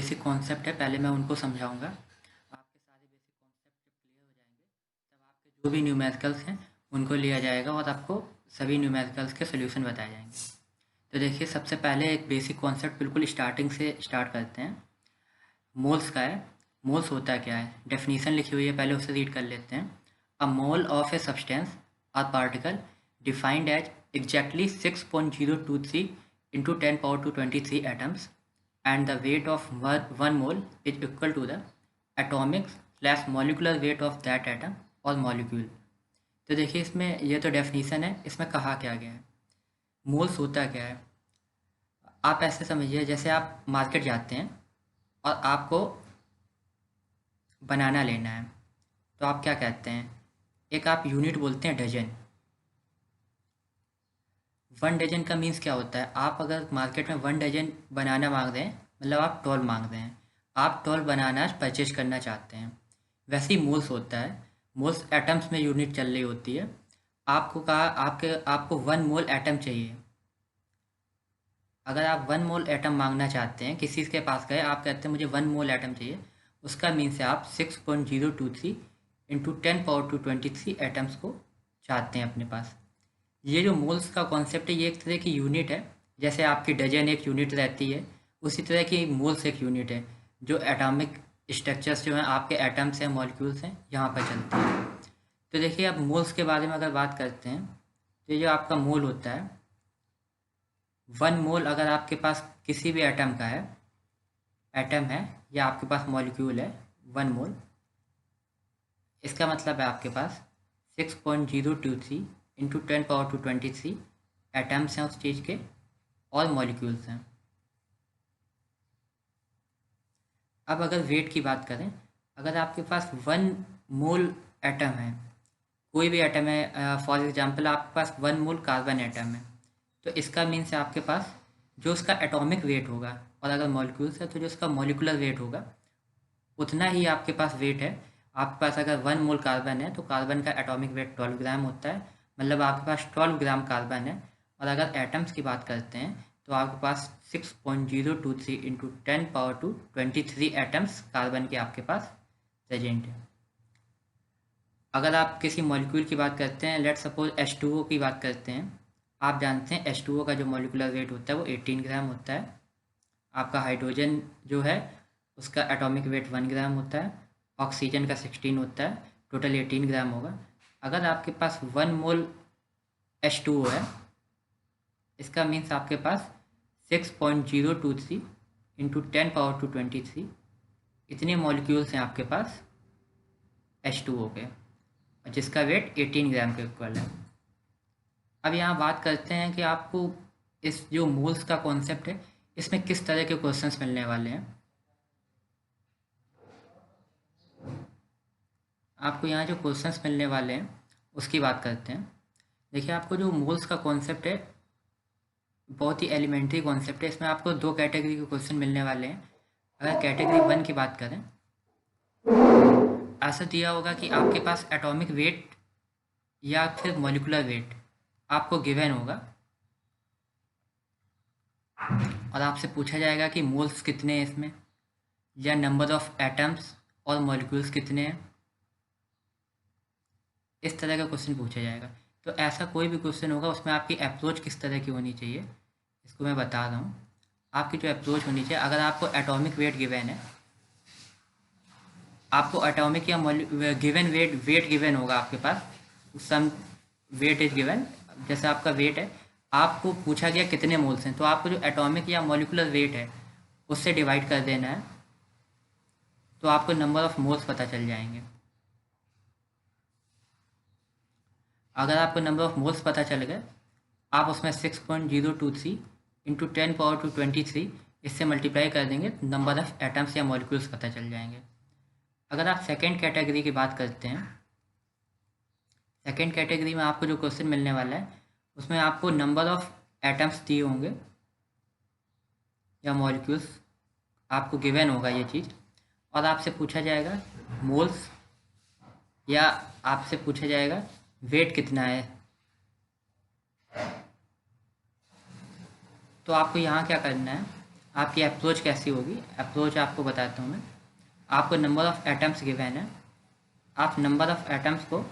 Basic concept है, पहले मैं उनको समझाऊंगा। आपके सारे बेसिक कॉन्सेप्ट जब क्लियर हो जाएंगे तब आपके जो भी न्यूमेरिकल्स हैं उनको लिया जाएगा और आपको सभी न्यूमेरिकल्स के सोल्यूशन बताए जाएंगे। तो देखिए, सबसे पहले एक बेसिक कॉन्सेप्ट बिल्कुल स्टार्टिंग से स्टार्ट करते हैं। मोल्स का है। मोल्स होता क्या है, डेफिनीशन लिखी हुई है, पहले उसे रीड कर लेते हैं। A mole of a substance और particle defined as exactly 6.023 into 10⁻23 atoms and the weight of one mole is equal to the atomic/molecular weight of that atom or molecule। तो देखिए, इसमें ये तो डेफिनीशन है, इसमें कहा क्या गया है। मोल्स होता क्या है, आप ऐसे समझिए जैसे आप मार्केट जाते हैं और आपको बनाना लेना है, तो आप क्या कहते हैं, एक आप यूनिट बोलते हैं डजन। 1 डजन का मीन्स क्या होता है, आप अगर मार्केट में 1 डजन बनाना मांग रहे हैं मतलब आप 12 मांग रहे हैं, आप 12 बनाना परचेज करना चाहते हैं। वैसे ही मोल्स होता है, मोल्स एटम्स में यूनिट चल रही होती है। आपको कहा आपको 1 मोल एटम चाहिए। अगर आप 1 मोल एटम मांगना चाहते हैं, किसी के पास गए, आप कहते हैं मुझे 1 मोल एटम चाहिए, उसका मीन्स है आप 6.023 into 10⁻23 एटम्स को चाहते हैं अपने पास। ये जो मोल्स का कॉन्सेप्ट है, ये एक तरह की यूनिट है। जैसे आपकी डजन एक यूनिट रहती है, उसी तरह की मोल्स एक यूनिट है जो एटॉमिक स्ट्रक्चर्स जो हैं, आपके एटम्स हैं, मॉलिक्यूल्स हैं, यहाँ पर चलती है। तो देखिए, अब मोल्स के बारे में अगर बात करते हैं, तो ये जो आपका मोल होता है, 1 मोल अगर आपके पास किसी भी एटम का है, एटम है या आपके पास मॉलिक्यूल है 1 मोल, इसका मतलब है आपके पास 6.023 into 10⁻23 एटम्स हैं उस चीज़ के और मॉलिक्यूल्स हैं। अब अगर वेट की बात करें, अगर आपके पास 1 मोल एटम है, कोई भी एटम है, फॉर एग्जांपल आपके पास 1 मोल कार्बन एटम है, तो इसका मीन्स है आपके पास जो उसका एटॉमिक वेट होगा, और अगर मॉलिक्यूल्स है तो जो उसका मॉलिकुलर वेट होगा उतना ही आपके पास वेट है। आपके पास अगर 1 मोल कार्बन है तो कार्बन का एटॉमिक वेट 12 ग्राम होता है, मतलब आपके पास 12 ग्राम कार्बन है। और अगर एटम्स की बात करते हैं तो आपके पास 6.023 into 10⁻23 एटम्स कार्बन के आपके पास प्रेजेंट है। अगर आप किसी मॉलिक्यूल की बात करते हैं, लेट सपोज H2O की बात करते हैं, आप जानते हैं H2O का जो मॉलिकुलर वेट होता है वो 18 ग्राम होता है। आपका हाइड्रोजन जो है उसका एटॉमिक वेट 1 ग्राम होता है, ऑक्सीजन का 16 होता है, टोटल 18 ग्राम होगा। अगर आपके पास 1 मोल H2O है, इसका मीन्स आपके पास 6.023 into 10⁻23 इतने मॉलिक्यूल्स हैं आपके पास H2O के, जिसका वेट 18 ग्राम के इक्वल है। अब यहाँ बात करते हैं कि आपको इस जो मोल्स का कॉन्सेप्ट है, इसमें किस तरह के क्वेश्चंस मिलने वाले हैं। आपको यहाँ जो क्वेश्चंस मिलने वाले हैं उसकी बात करते हैं। देखिए, आपको जो मोल्स का कॉन्सेप्ट है बहुत ही एलिमेंट्री कॉन्सेप्ट है। इसमें आपको 2 कैटेगरी के क्वेश्चन मिलने वाले हैं। अगर कैटेगरी 1 की बात करें, ऐसा दिया होगा कि आपके पास एटॉमिक वेट या फिर मॉलिकुलर वेट आपको गिवन होगा और आपसे पूछा जाएगा कि मोल्स कितने हैं इसमें, या नंबर ऑफ एटम्स और मॉलिक्यूल्स कितने हैं। इस तरह का क्वेश्चन पूछा जाएगा। तो ऐसा कोई भी क्वेश्चन होगा, उसमें आपकी अप्रोच किस तरह की होनी चाहिए इसको मैं बता रहा हूँ। आपकी जो अप्रोच होनी चाहिए, अगर आपको एटॉमिक वेट गिवन है, आपको एटॉमिक या गिवन वेट गिवन होगा आपके पास, सम वेट इज गिवन, जैसे आपका वेट है, आपको पूछा गया कितने मोल्स हैं, तो आपको जो एटॉमिक या मॉलिकुलर वेट है उससे डिवाइड कर देना है, तो आपको नंबर ऑफ मोल्स पता चल जाएंगे। अगर आपको नंबर ऑफ मोल्स पता चल गए, आप उसमें 6.023 into 10⁻23 इससे मल्टीप्लाई कर देंगे, नंबर ऑफ एटम्स या मॉलिक्यूल्स पता चल जाएंगे। अगर आप सेकेंड कैटेगरी की बात करते हैं, सेकेंड कैटेगरी में आपको जो क्वेश्चन मिलने वाला है उसमें आपको नंबर ऑफ एटम्स दिए होंगे या मॉलिक्यूल्स आपको गिवन होगा ये चीज़, और आपसे पूछा जाएगा मोल्स, या आपसे पूछा जाएगा वेट कितना है। तो आपको यहाँ क्या करना है, आपकी अप्रोच कैसी होगी, अप्रोच आपको बताता हूँ मैं। आपको नंबर ऑफ़ एटम्स गिवन है, आप नंबर ऑफ़ एटम्स को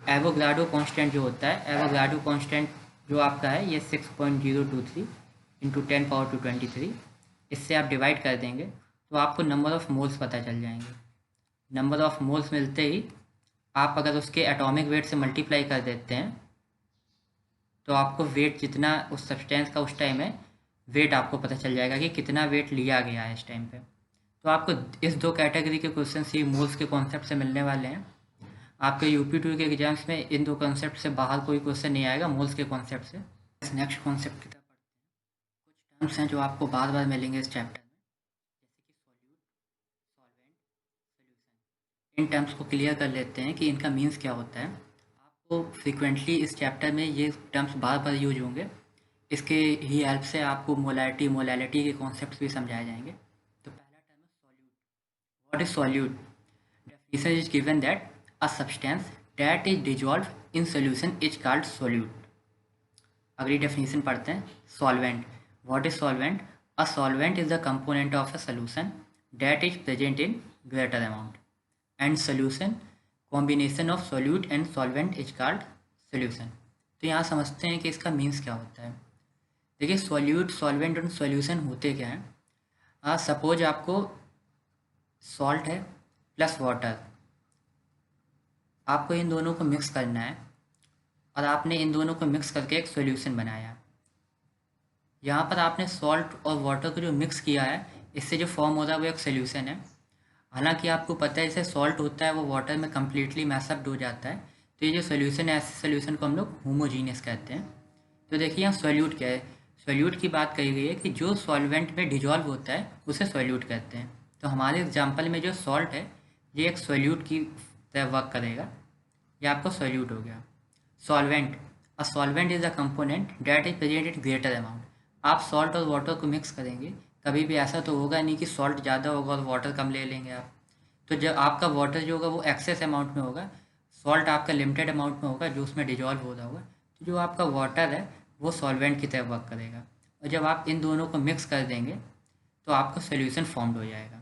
एवोगाड्रो कांस्टेंट जो होता है, एवोगाड्रो कांस्टेंट जो आपका है ये 6.023 इंटू 10⁻23, इससे आप डिवाइड कर देंगे तो आपको नंबर ऑफ़ मोल्स पता चल जाएंगे। नंबर ऑफ़ मोल्स मिलते ही आप अगर उसके एटॉमिक वेट से मल्टीप्लाई कर देते हैं तो आपको वेट जितना उस सब्सटेंस का उस टाइम है, वेट आपको पता चल जाएगा कि कितना वेट लिया गया है इस टाइम पे। तो आपको इस दो कैटेगरी के क्वेश्चन ही मोल्स के कॉन्सेप्ट से मिलने वाले हैं। आपके यूपी 2 के एग्जाम्स में इन दो कॉन्सेप्ट से बाहर कोई क्वेश्चन नहीं आएगा मोल्स के कॉन्सेप्ट से। नेक्स्ट कॉन्सेप्ट की तरफ कुछ टर्म्स हैं जो आपको बार बार मिलेंगे इस चैप्टर में, जैसे कि solute, solvent, solution. In terms को क्लियर कर लेते हैं कि इनका मीन्स क्या होता है। आपको फ्रिक्वेंटली इस चैप्टर में ये टर्म्स बार बार यूज होंगे, इसके ही हेल्प से आपको मोलैरिटी मोलैलिटी के कॉन्सेप्ट्स भी समझाए जाएंगे। तो पहला टर्म है solute. What is solute? Definition is given that a substance that is dissolved in solution is called solute. अगली definition पढ़ते हैं, solvent. What is solvent? A solvent is the component of a solution that is present in greater amount. And solution, combination of solute and solvent is called solution. तो यहाँ समझते हैं कि इसका means क्या होता है। देखिए सॉल्यूट, सॉल्वेंट और सॉल्यूशन होते क्या हैं। सपोज आपको सॉल्ट है प्लस वाटर, आपको इन दोनों को मिक्स करना है और आपने इन दोनों को मिक्स करके एक सॉल्यूशन बनाया। यहाँ पर आपने सॉल्ट और वाटर को जो मिक्स किया है, इससे जो फॉर्म होता है वो एक सॉल्यूशन है। हालांकि आपको पता है जैसे सॉल्ट होता है वो वाटर में कम्प्लीटली मैसअप्ड हो जाता है, तो ये जो सॉल्यूशन है ऐसे सॉल्यूशन को हम लोग होमोजीनियस कहते हैं। तो देखिए यहाँ सॉल्यूट क्या है, सॉल्यूट की बात कही गई है कि जो सॉल्वेंट में डिजॉल्व होता है उसे सॉल्यूट कहते हैं। तो हमारे एग्जाम्पल में जो सॉल्ट है ये एक सॉल्यूट की तरह वर्क करेगा, ये आपको सॉल्यूट हो गया। Solvent, a solvent is a component that is present in greater amount. आप सॉल्ट और वाटर को मिक्स करेंगे, कभी भी ऐसा तो होगा नहीं कि सॉल्ट ज़्यादा होगा और वाटर कम ले लेंगे आप। तो जब आपका वाटर जो होगा वो एक्सेस अमाउंट में होगा, सॉल्ट आपका लिमिटेड अमाउंट में होगा जो उसमें डिजॉल्व हो रहा होगा। तो जो आपका वाटर है वो सॉल्वेंट की तरह वर्क करेगा, और जब आप इन दोनों को मिक्स कर देंगे तो आपका सोल्यूशन फॉर्म्ड हो जाएगा।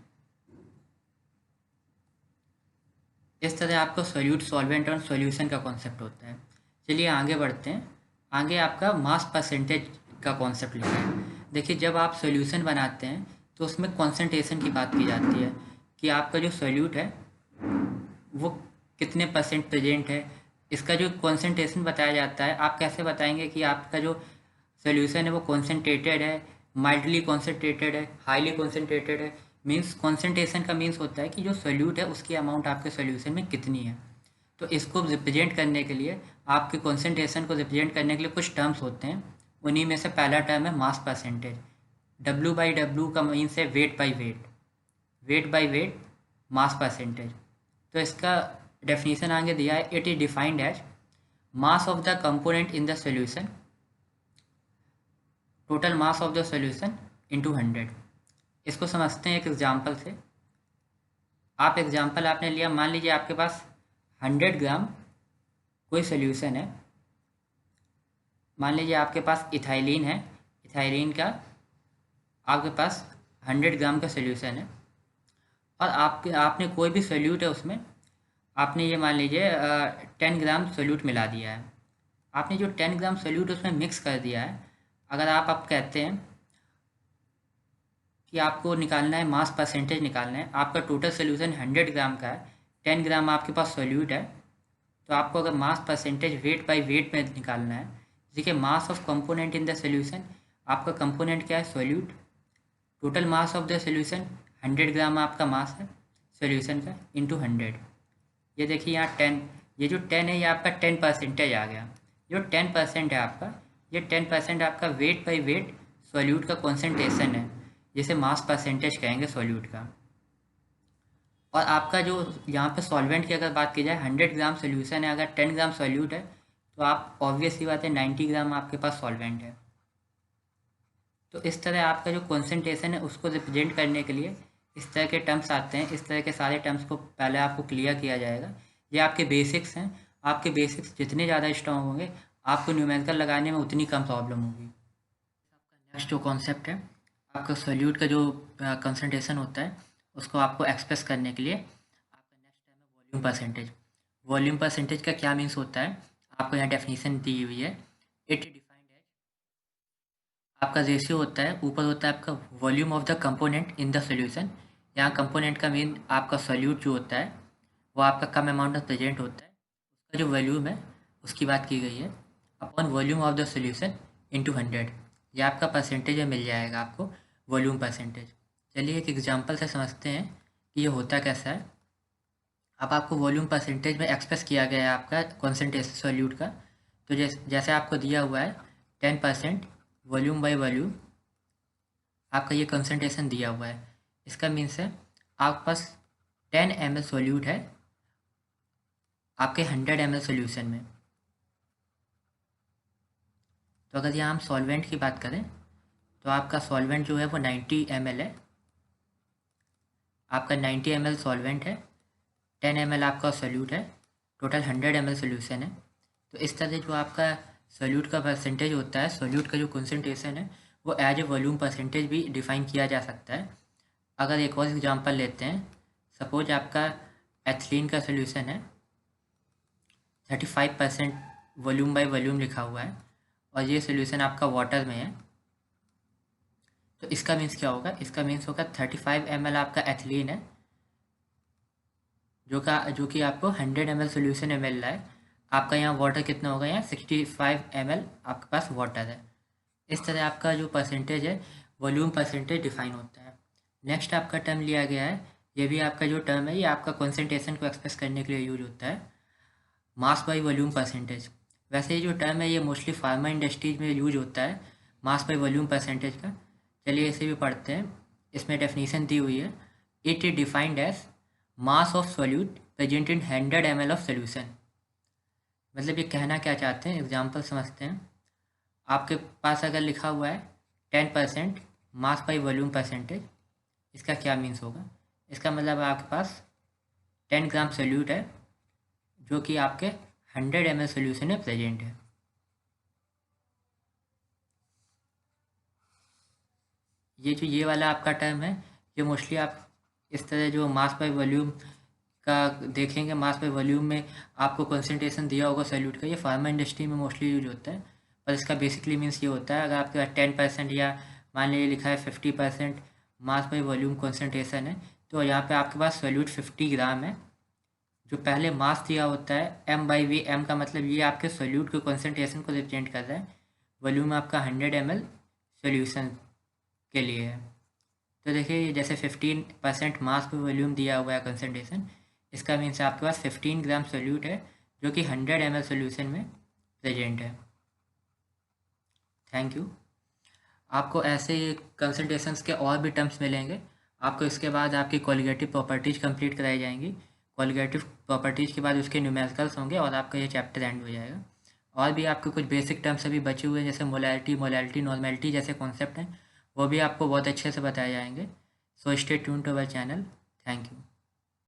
इस तरह आपका सोल्यूट, सॉल्वेंट और सॉल्यूशन का कॉन्सेप्ट होता है। चलिए आगे बढ़ते हैं। आगे आपका मास परसेंटेज का कॉन्सेप्ट लिखा है। देखिए जब आप सॉल्यूशन बनाते हैं तो उसमें कॉन्सेंट्रेशन की बात की जाती है कि आपका जो सोल्यूट है वो कितने परसेंट प्रेजेंट है, इसका जो कॉन्सेंट्रेशन बताया जाता है। आप कैसे बताएंगे कि आपका जो सोल्यूशन है वो कॉन्सेंट्रेटेड है, माइल्डली कॉन्सेंट्रेटेड है, हाईली कॉन्सेंट्रेटेड है। मीन्स कॉन्सेंट्रेशन का मीन्स होता है कि जो सोल्यूट है उसकी अमाउंट आपके सोल्यूशन में कितनी है। तो इसको रिप्रेजेंट करने के लिए, आपके कॉन्सेंट्रेशन को रिप्रेजेंट करने के लिए कुछ टर्म्स होते हैं। उन्हीं में से पहला टर्म है मास परसेंटेज। W/W का मीन्स है weight by weight, weight by weight mass percentage. तो इसका डेफिनेशन आगे दिया है, it is defined as mass of the component in the solution, total mass of the solution into 100। इसको समझते हैं एक एग्जाम्पल से। आप एग्जाम्पल आपने लिया, मान लीजिए आपके पास 100 ग्राम कोई सोल्यूशन है। मान लीजिए आपके पास इथाइलिन है, इथाइलिन का आपके पास 100 ग्राम का सोल्यूशन है, और आपने कोई भी सोल्यूट है उसमें आपने ये मान लीजिए 10 ग्राम सोल्यूट मिला दिया है। आपने जो 10 ग्राम सोल्यूट उसमें मिक्स कर दिया है, अगर आप कहते हैं कि आपको निकालना है मास परसेंटेज निकालना है, आपका टोटल सोल्यूशन 100 ग्राम का है, 10 ग्राम आपके पास सोल्यूट है, तो आपको अगर mass percentage wait by wait में निकालना है, देखिए mass of component in the solution, आपका कंपोनेंट क्या है solute, total mass of the solution 100 ग्राम आपका मास है सोल्यूशन का इंटू 100। ये देखिए यहाँ 10, ये जो 10 है ये आपका 10% आ गया। जो 10% है आपका, ये 10% आपका वेट बाई वेट सॉल्यूट का कॉन्सेंट्रेशन है, जिसे मास परसेंटेज कहेंगे सॉल्यूट का। और आपका जो यहाँ पे सॉल्वेंट की अगर बात की जाए, 100 ग्राम सोल्यूशन है, अगर 10 ग्राम सॉल्यूट है तो आप ऑब्वियस सी बात है 90 ग्राम आपके पास सॉल्वेंट है। तो इस तरह आपका जो कॉन्सेंट्रेशन है उसको रिप्रेजेंट करने के लिए इस तरह के टर्म्स आते हैं। इस तरह के सारे टर्म्स को पहले आपको क्लियर किया जाएगा। ये आपके बेसिक्स हैं, आपके बेसिक्स जितने ज़्यादा स्ट्रॉन्ग होंगे आपको न्यूमेरिकल लगाने में उतनी कम प्रॉब्लम होगी। नेक्स्ट जो कॉन्सेप्ट है, आपका सोल्यूट का जो कंसंट्रेशन होता है उसको आपको एक्सप्रेस करने के लिए आपका नेक्स्ट टर्म है वॉल्यूम परसेंटेज। वॉल्यूम परसेंटेज का क्या मीन्स होता है, आपको यहाँ डेफिनेशन दी हुई है। इट डिफाइंड एज, आपका रेशियो होता है, ऊपर होता है आपका volume of the component in the solution. यहाँ कंपोनेंट का मीन आपका सोल्यूट जो होता है वो आपका कम अमाउंट में प्रेजेंट होता है, उसका जो वॉल्यूम है उसकी बात की गई है, upon volume of the solution into 100। यह आपका परसेंटेज में मिल जाएगा आपको वॉल्यूम परसेंटेज। चलिए एक एग्जांपल से समझते हैं कि ये होता कैसा है। अब आपको वॉल्यूम परसेंटेज में एक्सप्रेस किया गया है आपका कॉन्सेंट्रेशन सोल्यूट का। तो जैसे आपको दिया हुआ है 10% वॉल्यूम बाय वॉल्यूम, आपका ये कंसंट्रेशन दिया हुआ है। इसका मीन्स है आपके पास 10 ml सोल्यूट है आपके 100 ml सोल्यूशन में। तो अगर यहाँ हम सॉल्वेंट की बात करें तो आपका सॉल्वेंट जो है वो 90 ml है, आपका 90 ml सॉल्वेंट है, 10 ml आपका सोल्यूट है, टोटल 100 ml सोल्यूशन है। तो इस तरह जो आपका सोल्यूट का परसेंटेज होता है, सोल्यूट का जो कंसंट्रेशन है वो एज ए वॉल्यूम परसेंटेज भी डिफाइन किया जा सकता है। अगर एक और एग्जांपल लेते हैं, सपोज आपका एथिलीन का सोल्यूशन है, 35% वॉल्यूम बाय वॉल्यूम लिखा हुआ है और ये सोल्यूशन आपका वाटर में है। तो इसका मीन्स क्या होगा, इसका मीन्स होगा 35 ml आपका एथिलीन है जो कि आपको 100 ml सोल्यूशन में मिल रहा है। आपका यहाँ वाटर कितना होगा, यहाँ 65 ml आपके पास वाटर है। इस तरह आपका जो परसेंटेज है वॉल्यूम परसेंटेज डिफाइन होता है। नेक्स्ट आपका टर्म लिया गया है, ये भी आपका जो टर्म है ये आपका कॉन्सेंट्रेशन को एक्सप्रेस करने के लिए यूज होता है, मास बाई वॉल्यूम परसेंटेज। वैसे ये जो टर्म है ये मोस्टली फार्मा इंडस्ट्रीज में यूज होता है, मास बाई वॉल्यूम परसेंटेज का। चलिए इसे भी पढ़ते हैं। इसमें डेफिनेशन दी हुई है, it is defined as mass of solute present in 100 ml of solution. मतलब ये कहना क्या चाहते हैं, एग्जाम्पल समझते हैं। आपके पास अगर लिखा हुआ है 10% मास बाई वॉल्यूम परसेंटेज, इसका क्या मीन्स होगा, इसका मतलब आपके पास 10 ग्राम सोल्यूट है जो कि आपके 100 ml सोल्यूशन में प्रेजेंट है। ये वाला आपका टर्म है, ये मोस्टली आप इस तरह जो मास बाय वॉल्यूम का देखेंगे, मास बाय वॉल्यूम में आपको कंसंट्रेशन दिया होगा सोल्यूट का, ये फार्मा इंडस्ट्री में मोस्टली यूज होता है। पर इसका बेसिकली मीन्स ये होता है, अगर आपके पास 10% या मान लीजिए लिखा है 50% मास बाय वॉल्यूम कंसंट्रेशन है, तो यहाँ पे आपके पास सोल्यूट 50 ग्राम है। जो पहले मास दिया होता है m/v, m का मतलब ये आपके सोल्यूट के कंसंट्रेशन को रिप्रेजेंट कर रहा है, वॉल्यूम आपका 100 ml सोल्यूशन के लिए है। तो देखिए जैसे 15% मास पे वॉल्यूम दिया हुआ है कंसंट्रेशन, इसका मीन्स आपके पास 15 ग्राम सोल्यूट है जो कि 100 ml सोल्यूशन में प्रेजेंट है। Thank you. आपको ऐसे कंसंट्रेशंस के और भी टर्म्स मिलेंगे। आपको इसके बाद आपकी क्वालिटेटिव प्रॉपर्टीज़ कंप्लीट कराई जाएंगी। क्वालिटेटिव प्रॉपर्टीज़ के बाद उसके न्यूमेरिकल्स होंगे और आपका ये चैप्टर एंड हो जाएगा। और भी आपके कुछ बेसिक टर्म्स अभी बचे हुए हैं, जैसे मोलैरिटी, नॉर्मेलिटी जैसे कॉन्सेप्ट हैं, वो भी आपको बहुत अच्छे से बताए जाएंगे। So stay tune to our channel. Thank you.